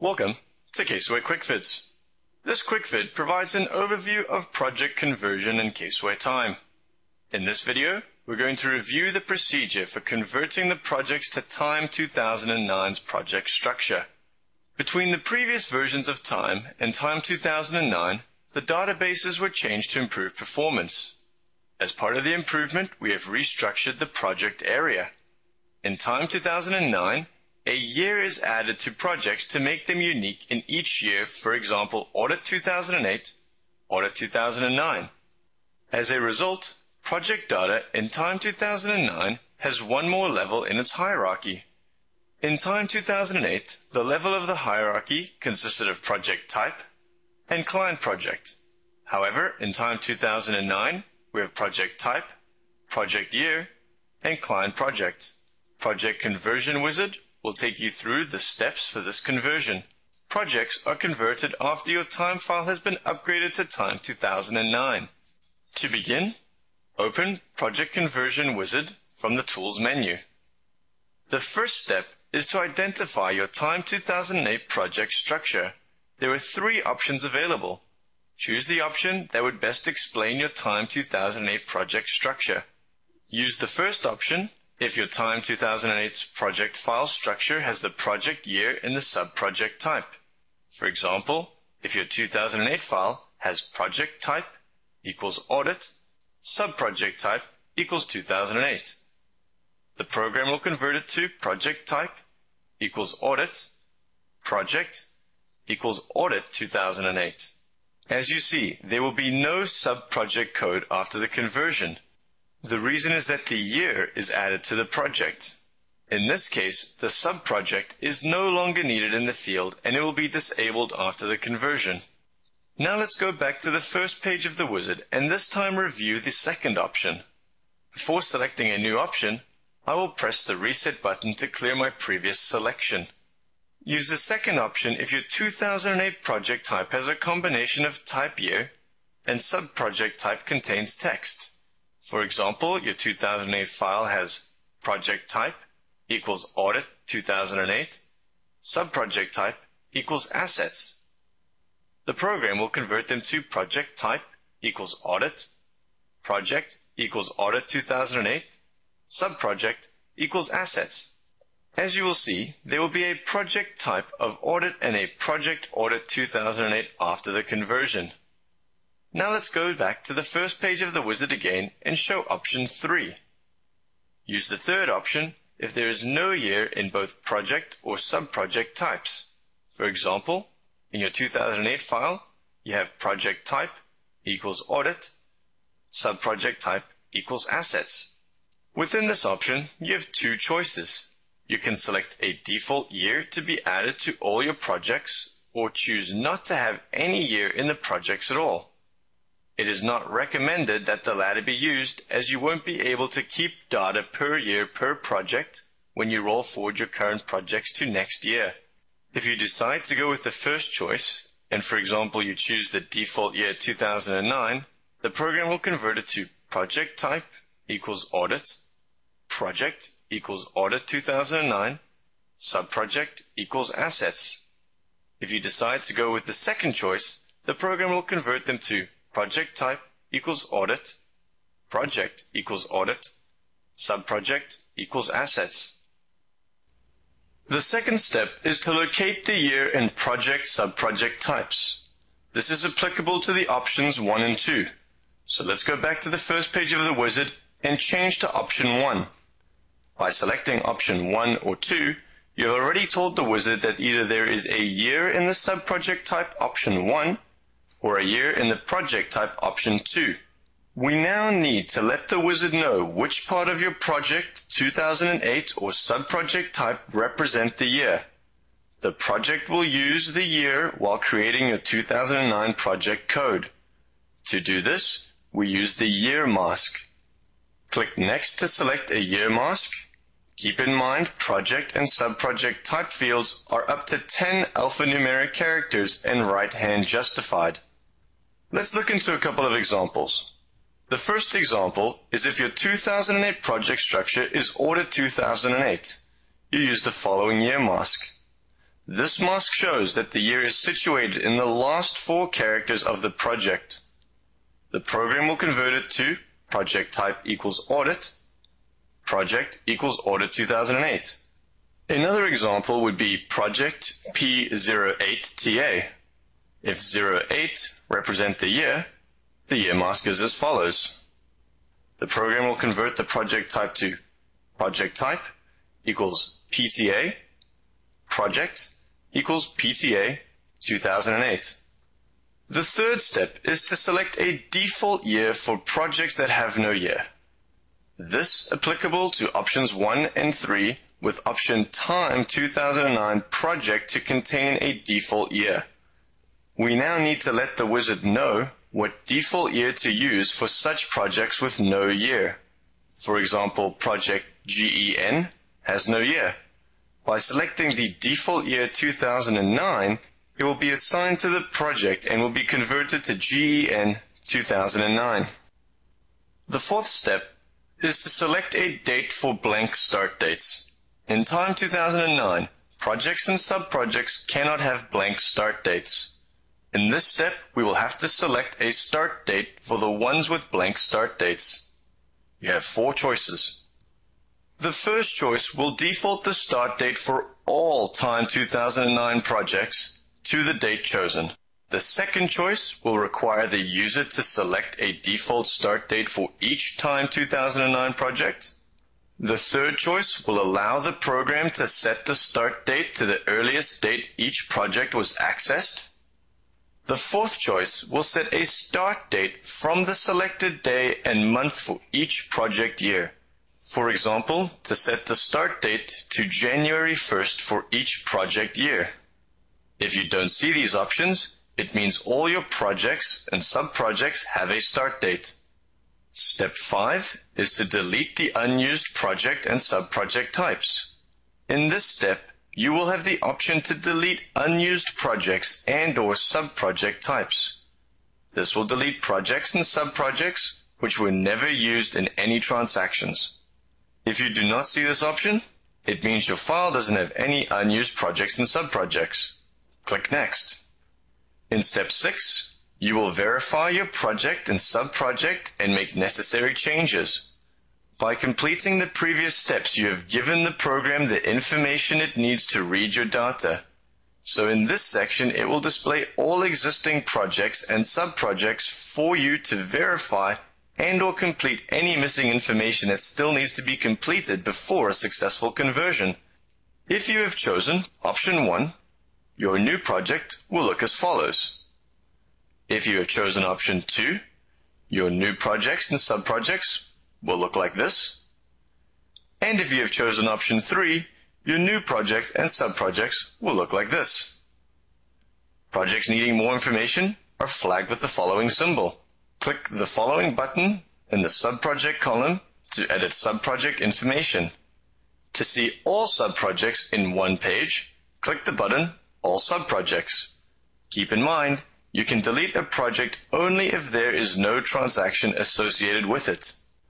Welcome to CaseWare QuickVids. This QuickVid provides an overview of project conversion in CaseWare Time. In this video, we're going to review the procedure for converting the projects to Time 2009's project structure. Between the previous versions of Time and Time 2009, the databases were changed to improve performance. As part of the improvement, we have restructured the project area. In Time 2009, a year is added to projects to make them unique in each year, for example, Audit 2008, Audit 2009. As a result, project data in Time 2009 has one more level in its hierarchy. In Time 2008, the level of the hierarchy consisted of project type and client project. However, in Time 2009, we have project type, project year, and client project. Project Conversion Wizard will take you through the steps for this conversion. Projects are converted after your Time file has been upgraded to Time 2009. To begin, open Project Conversion Wizard from the Tools menu. The first step is to identify your Time 2008 project structure. There are three options available. Choose the option that would best explain your Time 2008 project structure. Use the first option if your Time 2008 project file structure has the project year in the sub-project type. For example, if your 2008 file has project type equals audit, sub-project type equals 2008. The program will convert it to project type equals audit, project equals audit 2008. As you see, there will be no sub-project code after the conversion. The reason is that the year is added to the project. In this case, the sub-project is no longer needed in the field and it will be disabled after the conversion. Now let's go back to the first page of the wizard and this time review the second option. Before selecting a new option, I will press the reset button to clear my previous selection. Use the second option if your 2008 project type has a combination of type year and sub-project type contains text. For example, your 2008 file has project type equals audit 2008, sub-project type equals assets. The program will convert them to project type equals audit, project equals audit 2008, sub-project equals assets. As you will see, there will be a project type of audit and a project audit 2008 after the conversion. Now let's go back to the first page of the wizard again and show option 3. Use the third option if there is no year in both project or sub-project types. For example, in your 2008 file, you have project type equals audit, sub-project type equals assets. Within this option, you have two choices. You can select a default year to be added to all your projects or choose not to have any year in the projects at all. It is not recommended that the latter be used as you won't be able to keep data per year per project when you roll forward your current projects to next year. If you decide to go with the first choice, and for example you choose the default year 2009, the program will convert it to project type equals audit, project equals audit 2009, sub-project equals assets. If you decide to go with the second choice, the program will convert them to project type equals audit, project equals audit, sub-project equals assets. The second step is to locate the year in project sub-project types. This is applicable to the options 1 and 2. So let's go back to the first page of the wizard and change to option 1. By selecting option 1 or 2, you have already told the wizard that either there is a year in the sub-project type option 1 or a year in the project type option 2. We now need to let the wizard know which part of your project 2008 or sub-project type represent the year. The project will use the year while creating your 2009 project code. To do this, we use the year mask. Click Next to select a year mask. Keep in mind, project and sub-project type fields are up to 10 alphanumeric characters and right-hand justified. Let's look into a couple of examples. The first example is if your 2008 project structure is Audit 2008. You use the following year mask. This mask shows that the year is situated in the last 4 characters of the project. The program will convert it to project type equals audit, project equals audit 2008. Another example would be project P08TA. If 08 represent the year mask is as follows. The program will convert the project type to project type equals PTA, project equals PTA 2008. The third step is to select a default year for projects that have no year. This applicable to options 1 and 3 with option time 2009 project to contain a default year. We now need to let the wizard know what default year to use for such projects with no year. For example, project GEN has no year. By selecting the default year 2009, it will be assigned to the project and will be converted to GEN 2009. The fourth step is to select a date for blank start dates. In time 2009, projects and subprojects cannot have blank start dates. In this step, we will have to select a start date for the ones with blank start dates. You have 4 choices. The first choice will default the start date for all time 2009 projects to the date chosen. The second choice will require the user to select a default start date for each time 2009 project. The third choice will allow the program to set the start date to the earliest date each project was accessed. The fourth choice will set a start date from the selected day and month for each project year. For example, to set the start date to January 1st for each project year. If you don't see these options, it means all your projects and subprojects have a start date. Step 5 is to delete the unused project and subproject types. In this step, you will have the option to delete unused projects and/or subproject types. This will delete projects and subprojects which were never used in any transactions. If you do not see this option, it means your file doesn't have any unused projects and subprojects. Click Next. In step 6, you will verify your project and subproject and make necessary changes. By completing the previous steps, you have given the program the information it needs to read your data. So in this section, it will display all existing projects and subprojects for you to verify and/or complete any missing information that still needs to be completed before a successful conversion. If you have chosen option 1, your new project will look as follows. If you have chosen option 2, your new projects and subprojects will look like this. And if you have chosen option 3, your new projects and subprojects will look like this. Projects needing more information are flagged with the following symbol. Click the following button in the subproject column to edit subproject information. To see all subprojects in one page, click the button All Subprojects. Keep in mind, you can delete a project only if there is no transaction associated with it.